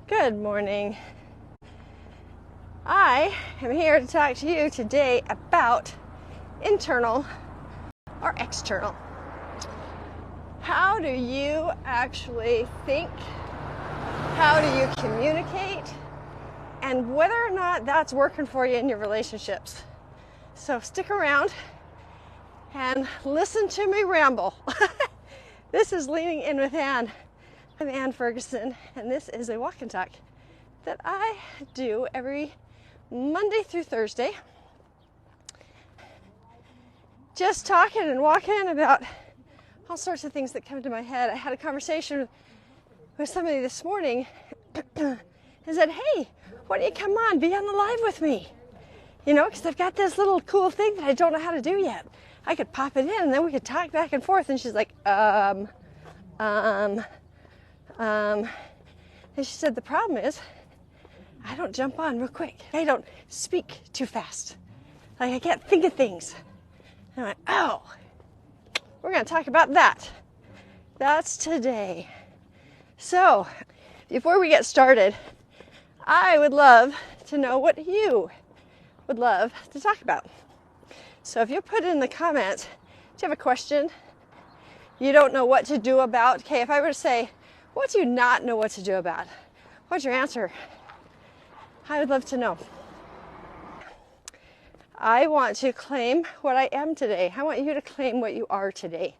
Good morning. I am here to talk to you today about internal or external. How do you actually think? How do you communicate? And whether or not that's working for you in your relationships. So stick around and listen to me ramble. This is Leaning In with Ann. I'm Ann Ferguson, and this is a walk and talk that I do every Monday through Thursday. Just talking and walking about all sorts of things that come to my head. I had a conversation with somebody this morning and said, hey, why don't you come on, be on the live with me? You know, because I've got this little cool thing that I don't know how to do yet. I could pop it in and then we could talk back and forth. And she's like, and she said, the problem is I don't jump on real quick. I don't speak too fast. Like I can't think of things. And I went, oh, we're going to talk about that. That's today. So before we get started, I would love to know what you would love to talk about. So if you put in the comments, do you have a question you don't know what to do about? Okay, if I were to say, what do you not know what to do about? What's your answer? I would love to know. I want to claim what I am today. I want you to claim what you are today.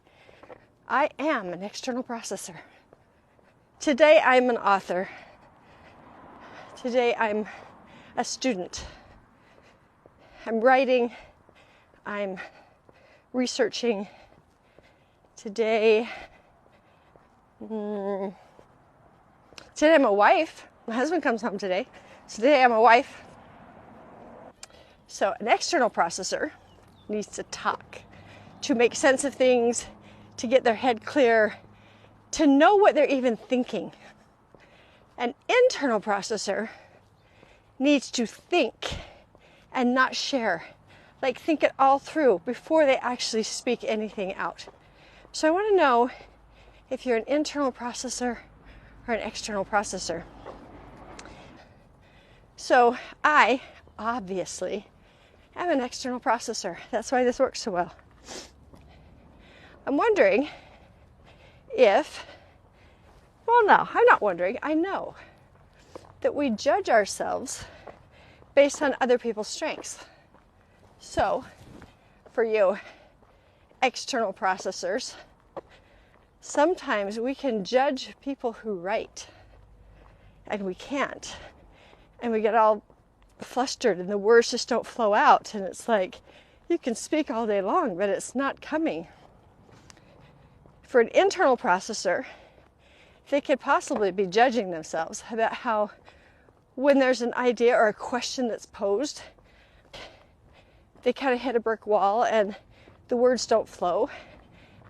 I am an external processor. Today I'm an author. Today I'm a student. I'm writing. I'm researching. Today I'm a wife. My husband comes home today. So today I'm a wife. So an external processor needs to talk, to make sense of things, to get their head clear, to know what they're even thinking. An internal processor needs to think and not share. Like think it all through before they actually speak anything out. So I want to know if you're an internal processor or an external processor. So I obviously am an external processor. That's why this works so well. I'm wondering if, well, no, I'm not wondering. I know that we judge ourselves based on other people's strengths. So for you external processors, sometimes we can judge people who write and we can't. And we get all flustered and the words just don't flow out. And it's like, you can speak all day long, but it's not coming. For an internal processor, they could possibly be judging themselves about how when there's an idea or a question that's posed, they kind of hit a brick wall and the words don't flow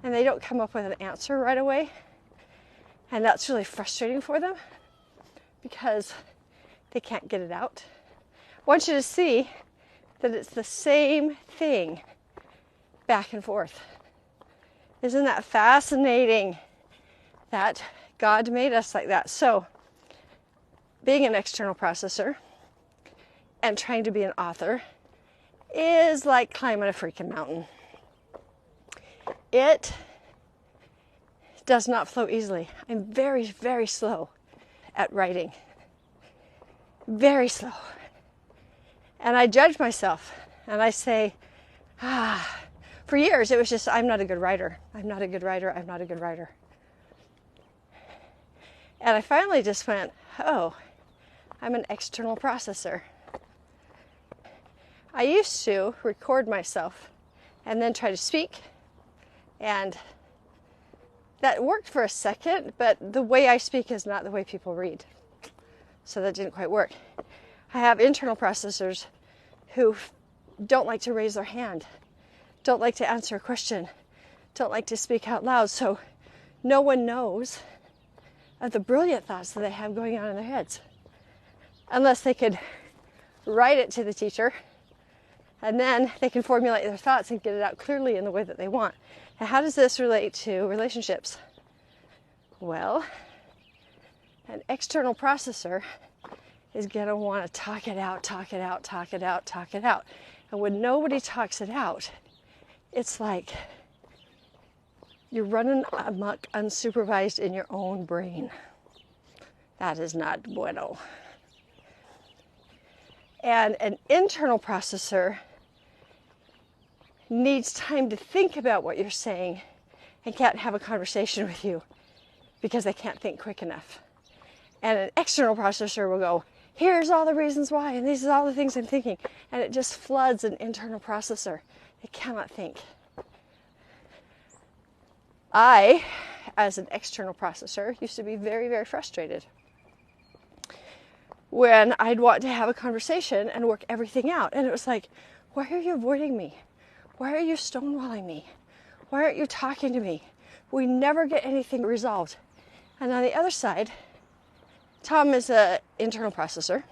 and they don't come up with an answer right away. And that's really frustrating for them because they can't get it out. I want you to see that it's the same thing back and forth. Isn't that fascinating that God made us like that? So being an external processor and trying to be an author is like climbing a freaking mountain. It does not flow easily. I'm very, very slow at writing. Very slow. And I judge myself and I say, for years it was just, I'm not a good writer. I'm not a good writer. I'm not a good writer. And I finally just went, oh, I'm an external processor. I used to record myself and then try to speak, and that worked for a second, but the way I speak is not the way people read. So that didn't quite work. I have internal processors who don't like to raise their hand, don't like to answer a question, don't like to speak out loud, so no one knows of the brilliant thoughts that they have going on in their heads. Unless they could write it to the teacher, and then they can formulate their thoughts and get it out clearly in the way that they want. And how does this relate to relationships? Well, An external processor is going to want to talk it out, talk it out, talk it out, talk it out. And when nobody talks it out, it's like you're running amok unsupervised in your own brain. That is not bueno. And an internal processor needs time to think about what you're saying and can't have a conversation with you because they can't think quick enough. And an external processor will go, here's all the reasons why, and these are all the things I'm thinking. And it just floods an internal processor. It cannot think. I, as an external processor, used to be very, very frustrated when I'd want to have a conversation and work everything out. And it was like, why are you avoiding me? Why are you stonewalling me? Why aren't you talking to me? We never get anything resolved. And on the other side, Tom is an internal processor.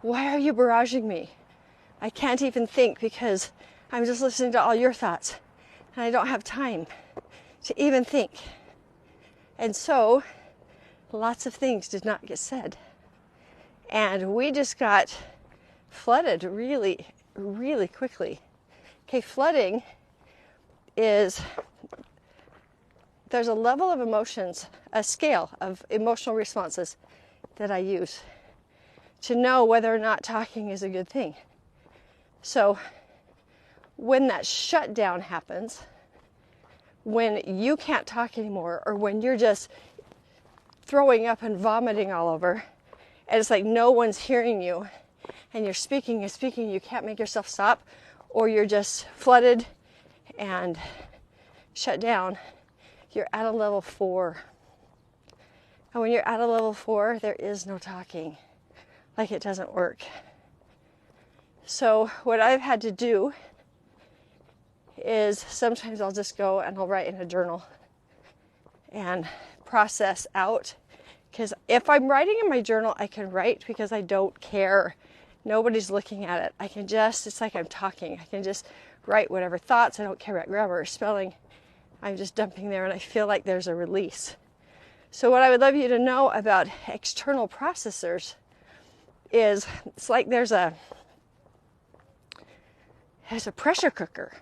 Why are you barraging me? I can't even think because I'm just listening to all your thoughts. And I don't have time to even think. And so, lots of things did not get said. And we just got flooded really, really quickly. Okay, flooding is, there's a level of emotions, a scale of emotional responses that I use to know whether or not talking is a good thing. So when that shutdown happens, when you can't talk anymore, or when you're just throwing up and vomiting all over, and it's like no one's hearing you, and you're speaking and speaking, you can't make yourself stop, or you're just flooded and shut down, you're at a level 4. And when you're at a level 4, there is no talking. Like, it doesn't work. So what I've had to do is sometimes I'll just go and I'll write in a journal and process out. Because if I'm writing in my journal, I can write because I don't care. Nobody's looking at it. I can just, it's like I'm talking. I can just write whatever thoughts. I don't care about grammar or spelling. I'm just dumping there and I feel like there's a release. So what I would love you to know about external processors is it's like there's a pressure cooker.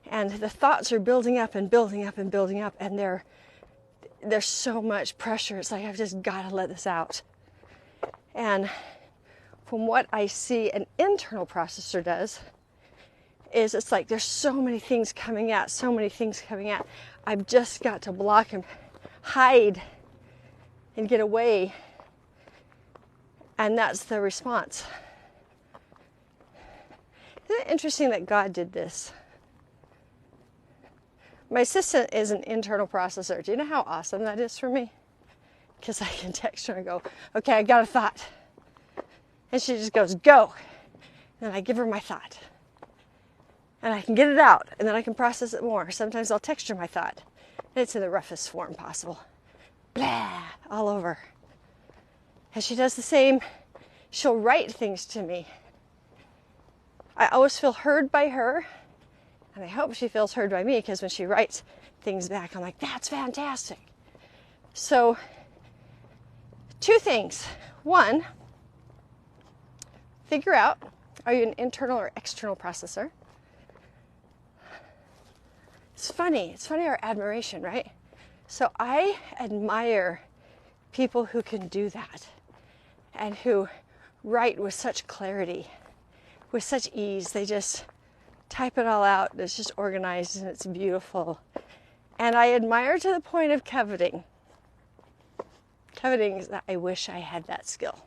And the thoughts are building up and building up and building up, and there's so much pressure. It's like, I've just got to let this out. And from what I see an internal processor does, is it's like there's so many things coming at, so many things coming at. I've just got to block and hide and get away. And that's the response. Isn't it interesting that God did this? My assistant is an internal processor. Do you know how awesome that is for me? Because I can text her and go, okay, I got a thought. And she just goes, go. And I give her my thought. And I can get it out. And then I can process it more. Sometimes I'll text her my thought. And it's in the roughest form possible. Blah, all over. And she does the same. She'll write things to me. I always feel heard by her. And I hope she feels heard by me, because when she writes things back, I'm like, that's fantastic. So, 2 things. 1, figure out, are you an internal or external processor? It's funny our admiration, right? So I admire people who can do that and who write with such clarity, with such ease. They just type it all out. It's just organized and it's beautiful. And I admire to the point of coveting. Coveting is that I wish I had that skill.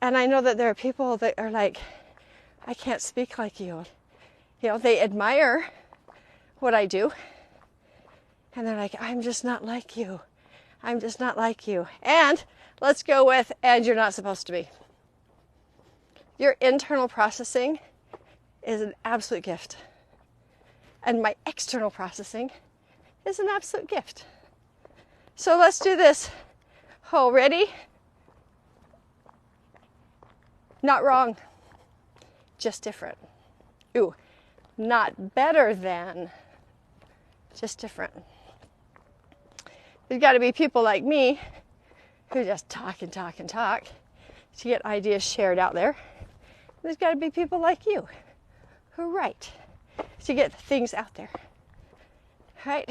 And I know that there are people that are like, I can't speak like you. You know, they admire what I do. And they're like, I'm just not like you. I'm just not like you. And let's go with, and you're not supposed to be. Your internal processing is an absolute gift. And my external processing is an absolute gift. So let's do this. Oh, ready? Not wrong, just different. Ooh, not better than, just different. There's got to be people like me who just talk and talk and talk to get ideas shared out there. There's got to be people like you who write to get things out there. Right?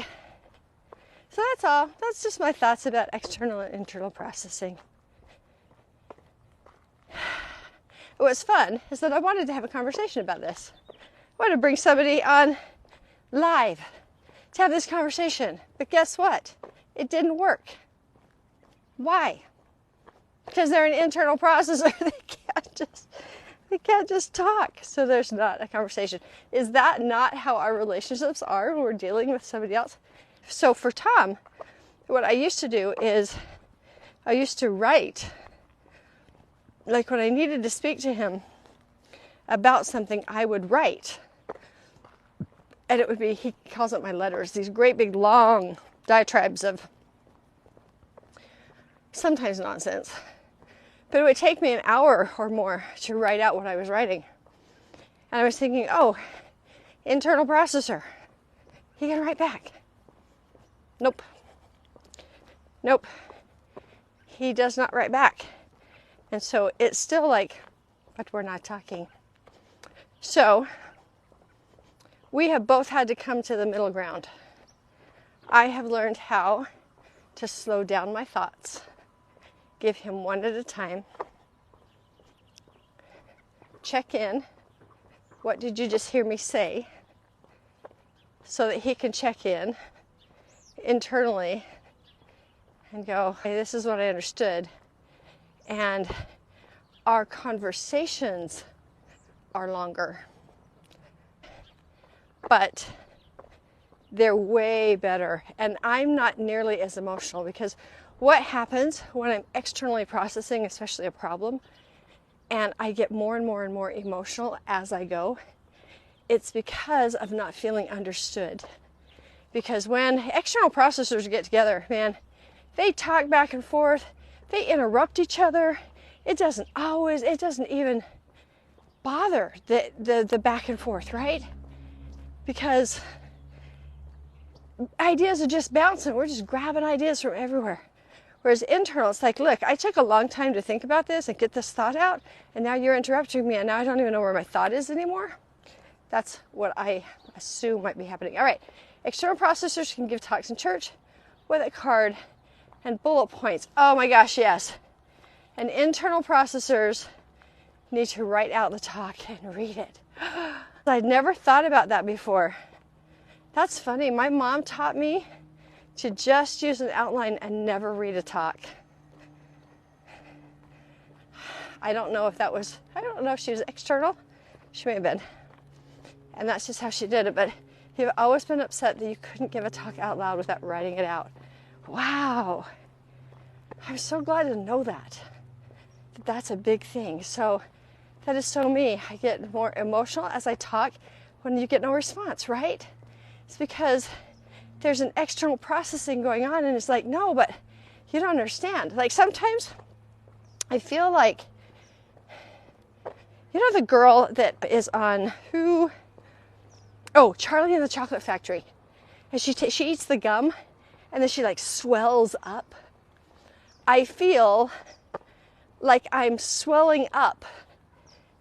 So that's all. That's just my thoughts about external and internal processing. What's fun is that I wanted to have a conversation about this. I wanted to bring somebody on live to have this conversation. But guess what? It didn't work. Why? Because they're an internal processor. They can't just talk. So there's not a conversation. Is that not how our relationships are when we're dealing with somebody else? So for Tom, what I used to do is I used to write. Like when I needed to speak to him about something, I would write. And it would be, he calls it my letters, these great big long diatribes of sometimes nonsense. But it would take me an hour or more to write out what I was writing. And I was thinking, oh, internal processor. He can write back. Nope. Nope. He does not write back. And so it's still like, but we're not talking. So we have both had to come to the middle ground. I have learned how to slow down my thoughts, give him one at a time, check in, what did you just hear me say, so that he can check in internally and go, hey, this is what I understood. And our conversations are longer, but they're way better. And I'm not nearly as emotional, because what happens when I'm externally processing, especially a problem, and I get more and more and more emotional as I go, it's because of not feeling understood. Because when external processors get together, man, they talk back and forth, they interrupt each other. It doesn't even bother the back and forth, right? Because ideas are just bouncing. We're just grabbing ideas from everywhere. Whereas internal, it's like, look, I took a long time to think about this and get this thought out, and now you're interrupting me, and now I don't even know where my thought is anymore. That's what I assume might be happening. All right, external processors can give talks in church with a card and bullet points. Oh my gosh, yes. And internal processors need to write out the talk and read it. I'd never thought about that before. That's funny. My mom taught me to just use an outline and never read a talk. I don't know if she was external. She may have been. And that's just how she did it. But you've always been upset that you couldn't give a talk out loud without writing it out. Wow. I'm so glad to know that. That's a big thing. So that is so me. I get more emotional as I talk when you get no response, right? It's because there's an external processing going on, and it's like, no, but you don't understand. Like sometimes I feel like, you know, the girl that is on Charlie and the Chocolate Factory, and she eats the gum, and then she like swells up. I feel like I'm swelling up,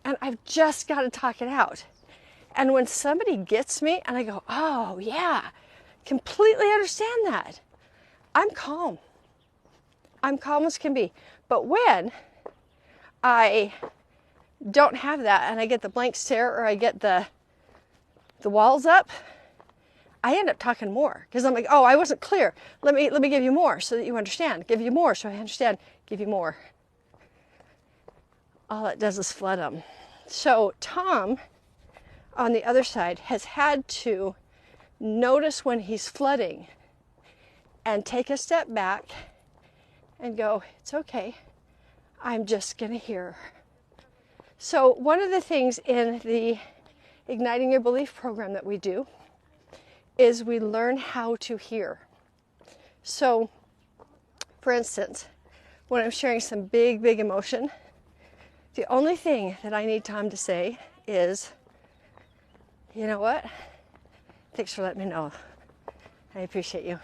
and I've just got to talk it out. And when somebody gets me and I go, oh yeah, completely understand that, I'm calm. I'm calm as can be. But when I don't have that and I get the blank stare, or I get the walls up, I end up talking more, because I'm like, oh, I wasn't clear. Let me give you more so that you understand. Give you more so I understand. Give you more. All it does is flood them. So Tom, on the other side, has had to notice when he's flooding and take a step back and go, it's okay. I'm just going to hear. So one of the things in the Igniting Your Belief program that we do is we learn how to hear. So, for instance, when I'm sharing some big, big emotion, the only thing that I need Tom to say is, you know what? Thanks for letting me know. I appreciate you.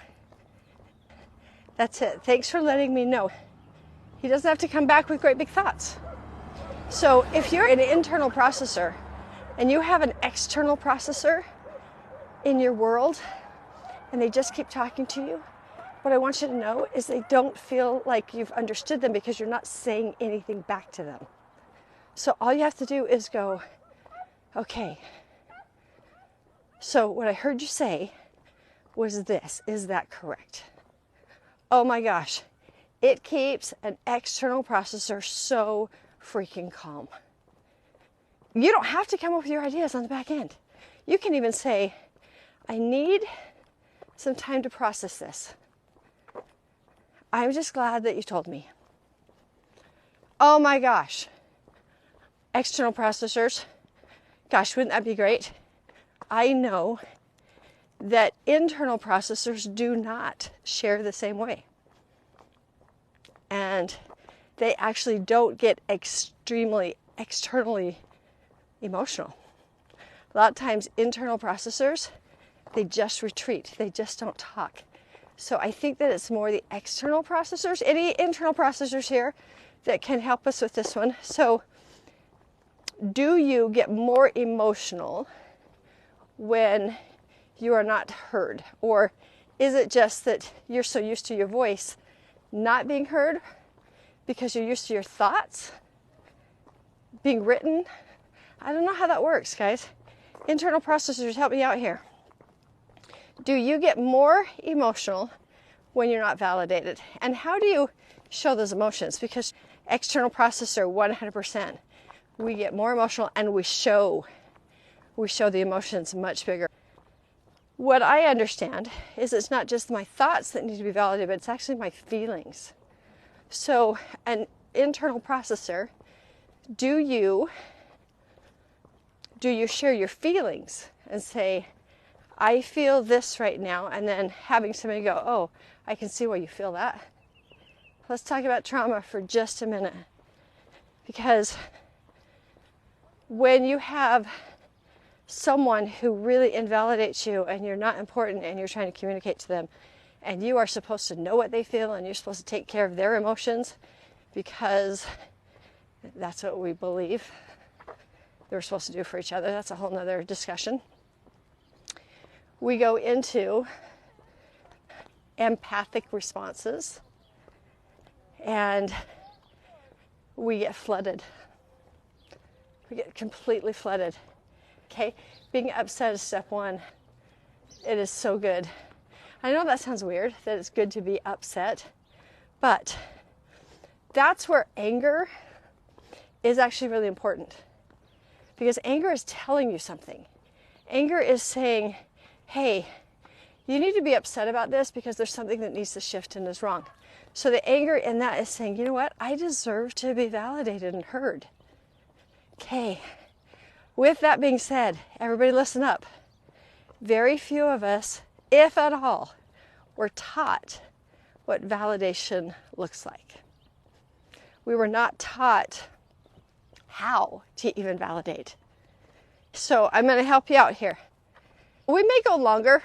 That's it. Thanks for letting me know. He doesn't have to come back with great big thoughts. So if you're an internal processor and you have an external processor in your world and they just keep talking to you, what I want you to know is they don't feel like you've understood them because you're not saying anything back to them. So all you have to do is go, okay, so what I heard you say was this. Is that correct? Oh my gosh, it keeps an external processor so freaking calm. You don't have to come up with your ideas on the back end. You can even say, I need some time to process this. I'm just glad that you told me. Oh my gosh. External processors. Gosh, wouldn't that be great? I know that internal processors do not share the same way. And they actually don't get extremely externally emotional. A lot of times internal processors, they just retreat. They just don't talk. So I think that it's more the external processors. Any internal processors here that can help us with this one? So do you get more emotional when you are not heard? Or is it just that you're so used to your voice not being heard because you're used to your thoughts being written? I don't know how that works, guys. Internal processors, help me out here. Do you get more emotional when you're not validated? And how do you show those emotions? Because external processor, 100%. We get more emotional and we show the emotions much bigger. What I understand is it's not just my thoughts that need to be validated, but it's actually my feelings. So an internal processor, do you share your feelings and say, I feel this right now, and then having somebody go, oh, I can see why you feel that. Let's talk about trauma for just a minute. Because when you have someone who really invalidates you and you're not important and you're trying to communicate to them and you are supposed to know what they feel and you're supposed to take care of their emotions because that's what we believe they're supposed to do for each other. That's a whole nother discussion. We go into empathic responses and we get flooded. We get completely flooded. Okay, being upset is step one. It is so good. I know that sounds weird, that it's good to be upset, but that's where anger is actually really important. Because anger is telling you something. Anger is saying, hey, you need to be upset about this because there's something that needs to shift and is wrong. So the anger in that is saying, you know what? I deserve to be validated and heard. Okay. With that being said, everybody listen up. Very few of us, if at all, were taught what validation looks like. We were not taught how to even validate. So I'm going to help you out here. We may go longer.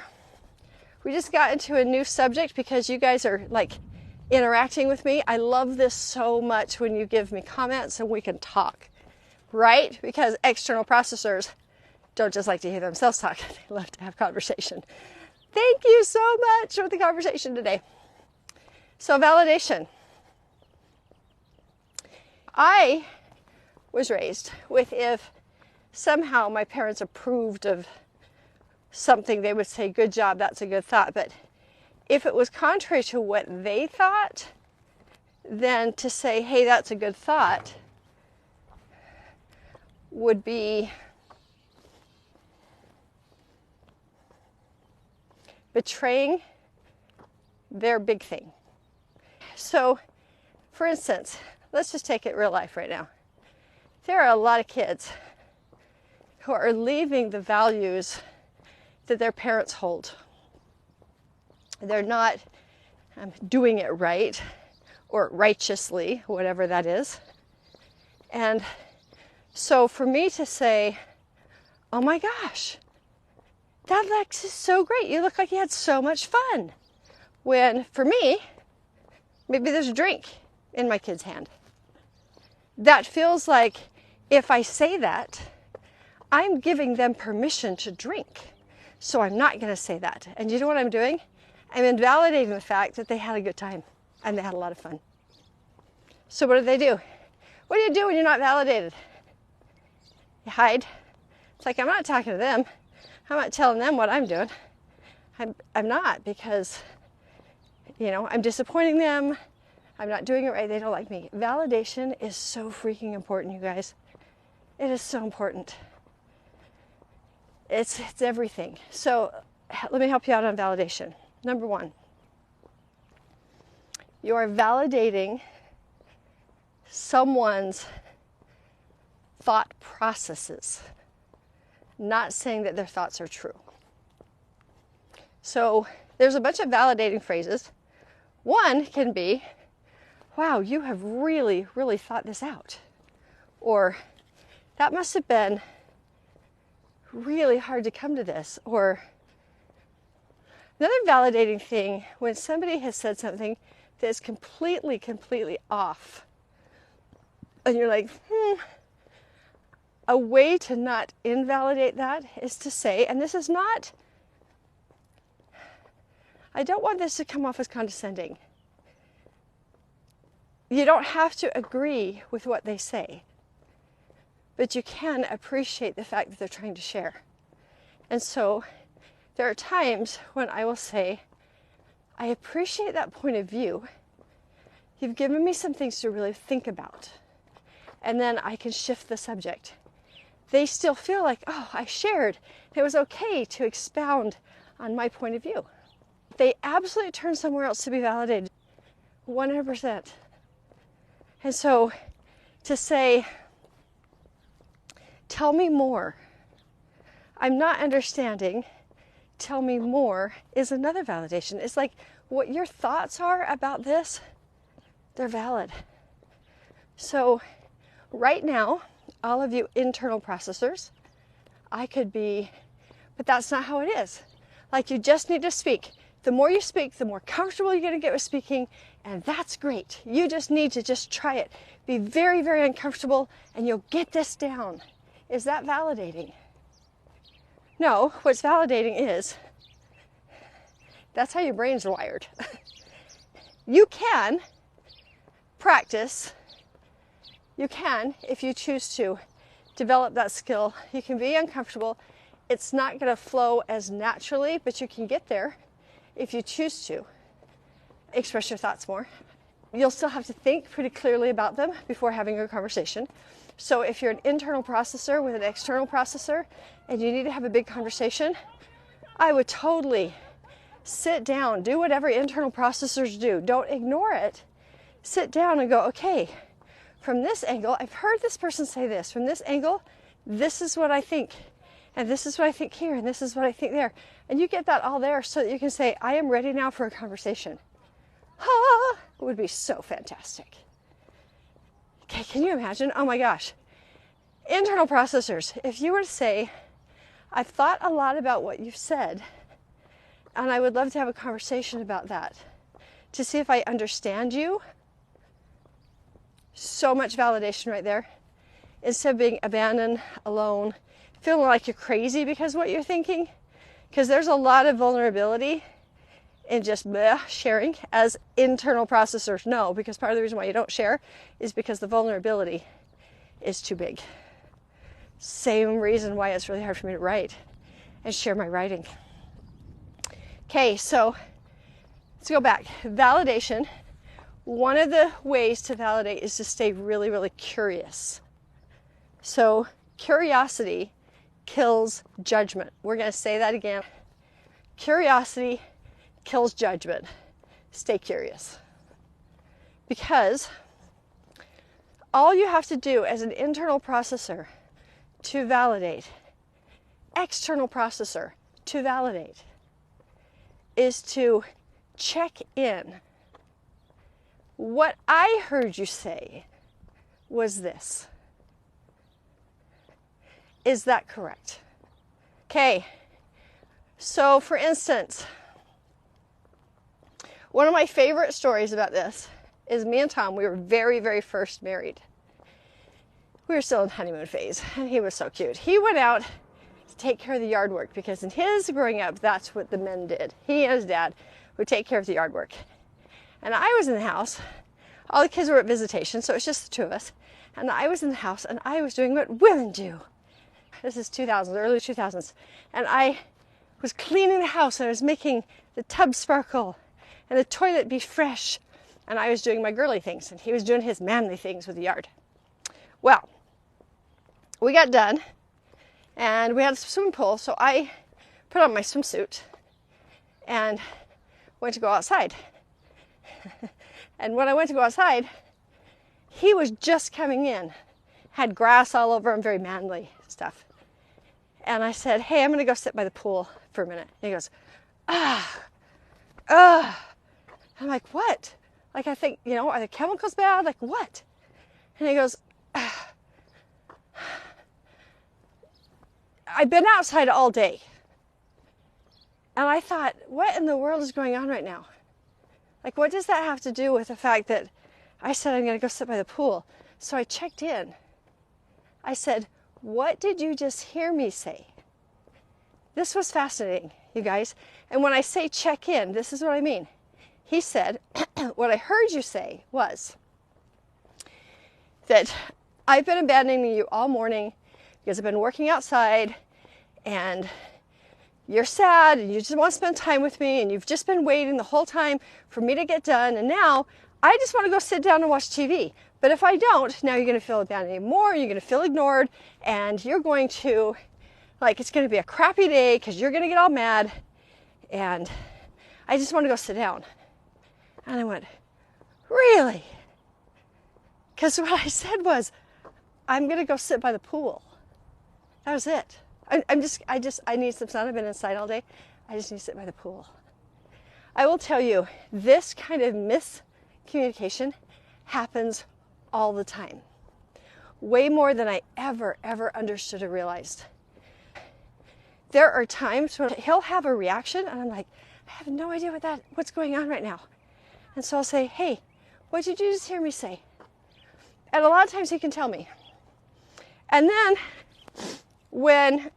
We just got into a new subject because you guys are like interacting with me. I love this so much when you give me comments and we can talk. Right? Because external processors don't just like to hear themselves talk. They love to have conversation. Thank you so much for the conversation today. So validation. I was raised with if somehow my parents approved of something, they would say, good job, that's a good thought. But if it was contrary to what they thought, then to say, hey, that's a good thought, would be betraying their big thing. So, for instance, let's just take it real life right now. There are a lot of kids who are leaving the values that their parents hold. They're not doing it right or righteously, whatever that is. And so for me to say, oh my gosh, that Lex is so great. You look like you had so much fun. When for me, Maybe there's a drink in my kid's hand. That feels like if I say that, I'm giving them permission to drink. So I'm not going to say that. And you know what I'm doing? I'm invalidating the fact that they had a good time and they had a lot of fun. So what do? What do you do when you're not validated? You hide. It's like, I'm not talking to them. I'm not telling them what I'm doing. I'm not, because, I'm disappointing them. I'm not doing it right. They don't like me. Validation is so freaking important, you guys. It is so important. It's everything. So let me help you out on validation. Number one, you are validating someone's thought processes, not saying that their thoughts are true. So there's a bunch of validating phrases. One can be, wow, you have really, really thought this out. Or, that must have been really hard to come to this. Or, another validating thing, when somebody has said something that is completely, completely off, and you're like, a way to not invalidate that is to say, and this is not, I don't want this to come off as condescending. You don't have to agree with what they say, but you can appreciate the fact that they're trying to share. And so there are times when I will say, I appreciate that point of view. You've given me some things to really think about. And then I can shift the subject. They still feel like, oh, I shared. It was okay to expound on my point of view. They absolutely turn somewhere else to be validated. 100%. And so to say, tell me more. I'm not understanding. Tell me more is another validation. It's like what your thoughts are about this, they're valid. So right now, all of you internal processors, I could be, but that's not how it is. Like, you just need to speak. The more you speak, the more comfortable you're going to get with speaking, and that's great. You just need to just try it. Be very, very uncomfortable, and you'll get this down. Is that validating? No, what's validating is, that's how your brain's wired. You can practice. You can, if you choose to, develop that skill. You can be uncomfortable. It's not going to flow as naturally, but you can get there if you choose to. Express your thoughts more. You'll still have to think pretty clearly about them before having a conversation. So if you're an internal processor with an external processor and you need to have a big conversation, I would totally sit down, do whatever internal processors do. Don't ignore it. Sit down and go, okay, from this angle, I've heard this person say this. From this angle, this is what I think. And this is what I think here, and this is what I think there. And you get that all there so that you can say, I am ready now for a conversation. Ah, it would be so fantastic. Okay, can you imagine? Oh my gosh. Internal processors, if you were to say, I've thought a lot about what you've said, and I would love to have a conversation about that, to see if I understand you. So much validation right there. Instead of being abandoned, alone, feeling like you're crazy because of what you're thinking. Because there's a lot of vulnerability in just sharing, as internal processors know, because part of the reason why you don't share is because the vulnerability is too big. Same reason why it's really hard for me to write and share my writing. Okay, so let's go back. Validation. One of the ways to validate is to stay really, really curious. So curiosity kills judgment. We're going to say that again. Curiosity kills judgment. Stay curious. Because all you have to do as an internal processor to validate, external processor to validate, is to check in. What I heard you say was this. Is that correct? Okay, so for instance, One of my favorite stories about this is me and Tom, we were very, very first married. We were still in honeymoon phase, and he was so cute. He went out to take care of the yard work because in his growing up, that's what the men did. He and his dad would take care of the yard work. And I was in the house. All the kids were at visitation, so it was just the two of us. And I was in the house, and I was doing what women do. This is 2000s, early 2000s. And I was cleaning the house, and I was making the tub sparkle and the toilet be fresh. And I was doing my girly things, and he was doing his manly things with the yard. Well, we got done, and we had a swimming pool, so I put on my swimsuit and went to go outside. And when I went to go outside, he was just coming in, had grass all over him, very manly stuff. And I said, hey, I'm going to go sit by the pool for a minute. And he goes, I'm like, what? Like, I think, are the chemicals bad? Like, what? And he goes, I've been outside all day. And I thought, what in the world is going on right now? Like, what does that have to do with the fact that I said I'm going to go sit by the pool? So I checked in. I said, what did you just hear me say? This was fascinating, you guys. And when I say check in, this is what I mean. He said, what I heard you say was that I've been abandoning you all morning because I've been working outside and you're sad and you just want to spend time with me and you've just been waiting the whole time for me to get done, and now I just want to go sit down and watch TV. But if I don't, now you're going to feel abandoned more, you're going to feel ignored, and you're going to, it's going to be a crappy day because you're going to get all mad, and I just want to go sit down. And I went, really? Because what I said was, I'm going to go sit by the pool. That was it. I need some sun. I've been inside all day. I just need to sit by the pool. I will tell you, this kind of miscommunication happens all the time. Way more than I ever understood or realized. There are times when he'll have a reaction and I'm like, I have no idea what's going on right now. And so I'll say, hey, what did you just hear me say? And a lot of times he can tell me. And then when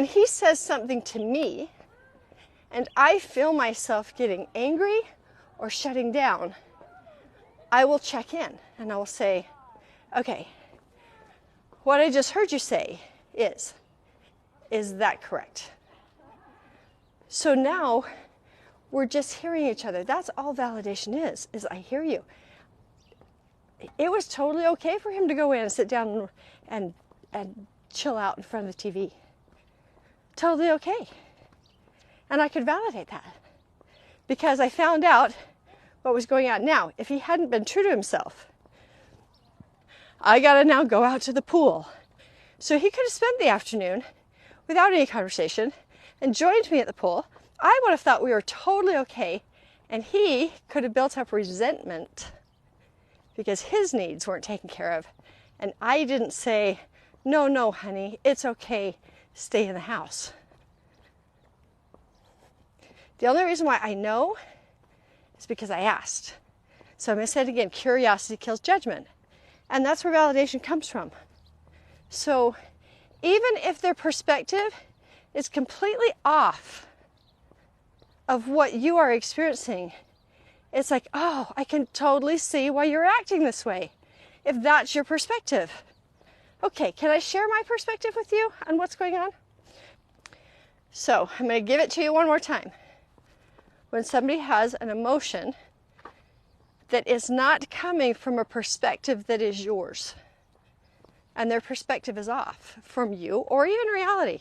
he says something to me and I feel myself getting angry or shutting down, I will check in and I will say, okay, what I just heard you say is that correct? So now we're just hearing each other. That's all validation is I hear you. It was totally okay for him to go in and sit down and chill out in front of the TV. Totally okay. And I could validate that because I found out what was going on. Now, if he hadn't been true to himself, I got to now go out to the pool. So he could have spent the afternoon without any conversation and joined me at the pool. I would have thought we were totally okay, and he could have built up resentment because his needs weren't taken care of. And I didn't say, no, honey, it's okay, stay in the house. The only reason why I know is because I asked. So I'm going to say it again, curiosity kills judgment. And that's where validation comes from. So even if their perspective is completely off of what you are experiencing, it's like, oh, I can totally see why you're acting this way, if that's your perspective. Okay, can I share my perspective with you on what's going on? So I'm going to give it to you one more time. When somebody has an emotion that is not coming from a perspective that is yours, and their perspective is off from you or even reality,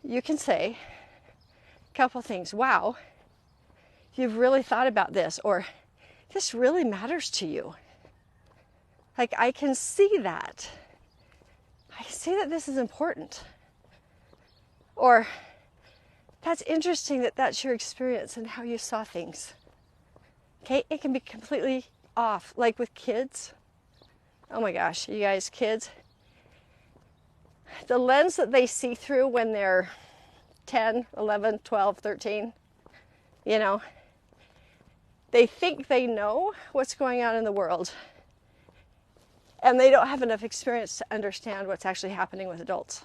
you can say a couple things. Wow, you've really thought about this, or this really matters to you. Like, I can see that. I see that this is important. Or, that's interesting that that's your experience and how you saw things. Okay, it can be completely off. Like with kids. Oh my gosh, you guys, kids. The lens that they see through when they're 10, 11, 12, 13, you know. They think they know what's going on in the world, and they don't have enough experience to understand what's actually happening with adults.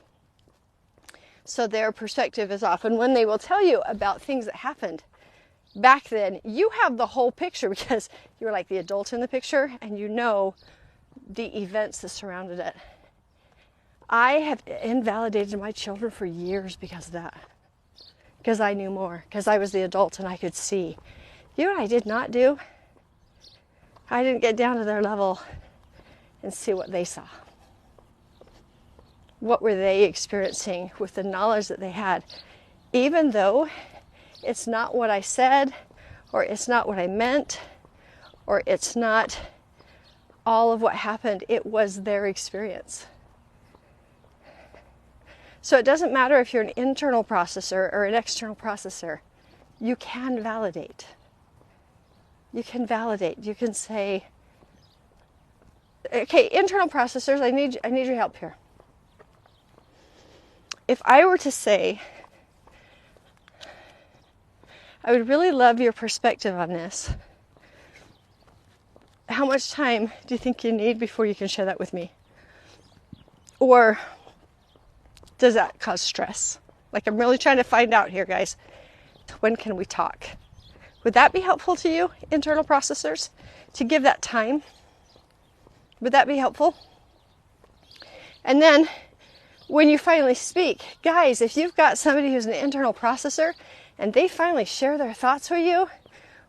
So their perspective is off. And when they will tell you about things that happened back then, you have the whole picture because you're like the adult in the picture and you know the events that surrounded it. I have invalidated my children for years because of that. Because I knew more. Because I was the adult and I could see. You know what I did not do? I didn't get down to their level and see what they saw. What were they experiencing with the knowledge that they had? Even though it's not what I said, or it's not what I meant, or it's not all of what happened, it was their experience. So it doesn't matter if you're an internal processor or an external processor. You can validate. You can validate. You can say, okay, internal processors, I need your help here. If I were to say, I would really love your perspective on this, how much time do you think you need before you can share that with me? Or does that cause stress? Like, I'm really trying to find out here, guys. When can we talk? Would that be helpful to you, internal processors, to give that time? Would that be helpful? And then, when you finally speak, guys, if you've got somebody who's an internal processor and they finally share their thoughts with you,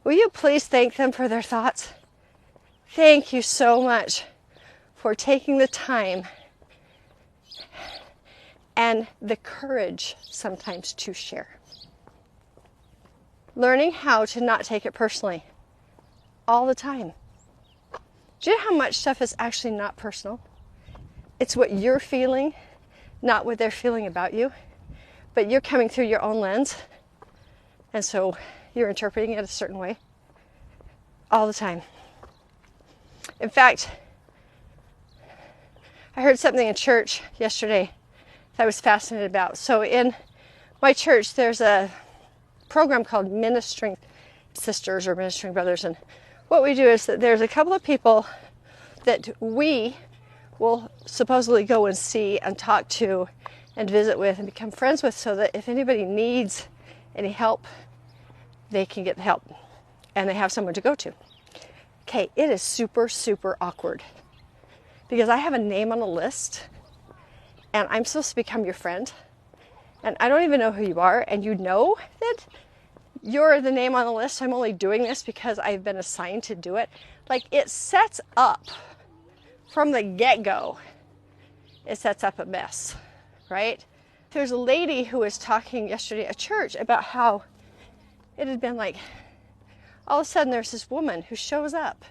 will you please thank them for their thoughts? Thank you so much for taking the time and the courage sometimes to share. Learning how to not take it personally all the time. Do you know how much stuff is actually not personal? It's what you're feeling, not what they're feeling about you, but you're coming through your own lens, and so you're interpreting it a certain way all the time. In fact, I heard something in church yesterday that I was fascinated about. So in my church, there's a program called Ministering Sisters or Ministering Brothers, and what we do is that there's a couple of people that we will supposedly go and see and talk to and visit with and become friends with, so that if anybody needs any help, they can get the help and they have someone to go to. Okay, it is super, super awkward because I have a name on a list and I'm supposed to become your friend and I don't even know who you are, and you know that you're the name on the list. I'm only doing this because I've been assigned to do it. Like, it sets up from the get-go, it sets up a mess, right? There's a lady who was talking yesterday at church about how it had been like, all of a sudden there's this woman who shows up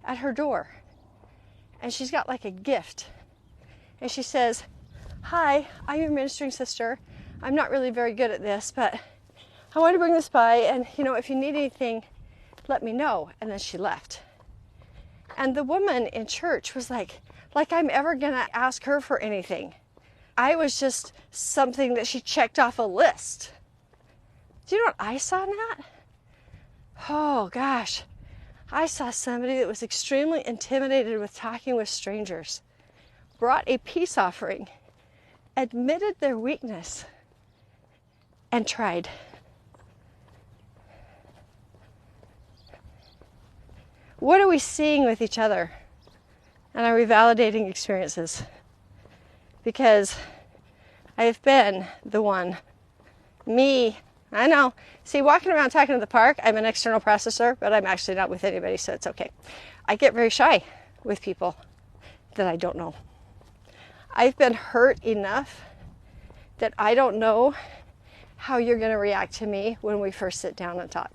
at her door and she's got like a gift. And she says, "Hi, I'm your ministering sister. I'm not really very good at this, but I want to bring this by, and if you need anything, let me know." And then she left. And the woman in church was like I'm ever gonna ask her for anything. I was just something that she checked off a list. Do you know what I saw in that? Oh gosh, I saw somebody that was extremely intimidated with talking with strangers, brought a peace offering, admitted their weakness, and tried. What are we seeing with each other? And are we validating experiences? Because I've been the one. Me. I know. See, walking around talking to the park, I'm an external processor, but I'm actually not with anybody, so it's okay. I get very shy with people that I don't know. I've been hurt enough that I don't know how you're going to react to me when we first sit down and talk.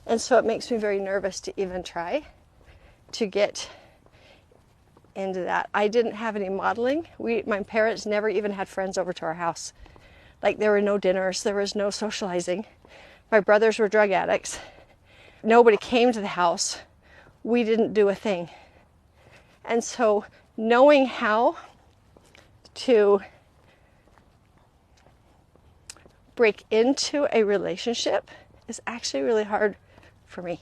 And so it makes me very nervous to even try to get into that. I didn't have any modeling. My parents never even had friends over to our house. Like, there were no dinners, there was no socializing. My brothers were drug addicts. Nobody came to the house. We didn't do a thing. And so knowing how to break into a relationship is actually really hard for me.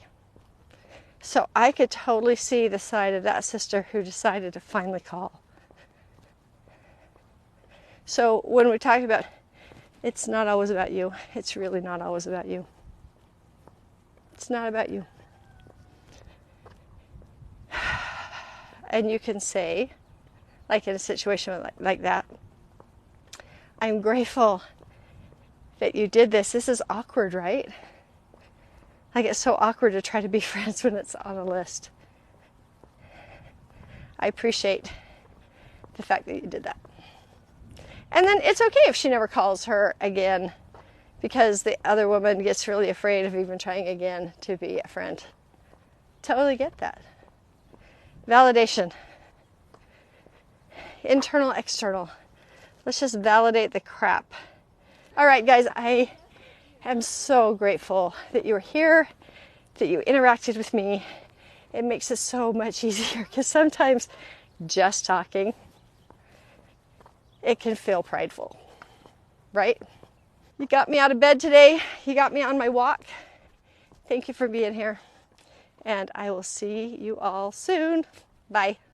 So I could totally see the side of that sister who decided to finally call. So when we talk about it's not always about you, it's really not always about you. It's not about you. And you can say, like in a situation like that, I'm grateful that you did this. This is awkward, right? Like, it's so awkward to try to be friends when it's on a list. I appreciate the fact that you did that. And then it's okay if she never calls her again, because the other woman gets really afraid of even trying again to be a friend. Totally get that. Validation. Internal, external. Let's just validate the crap. All right, guys, I am so grateful that you were here, that you interacted with me. It makes it so much easier, because sometimes just talking, it can feel prideful, right? You got me out of bed today. You got me on my walk. Thank you for being here. And I will see you all soon. Bye.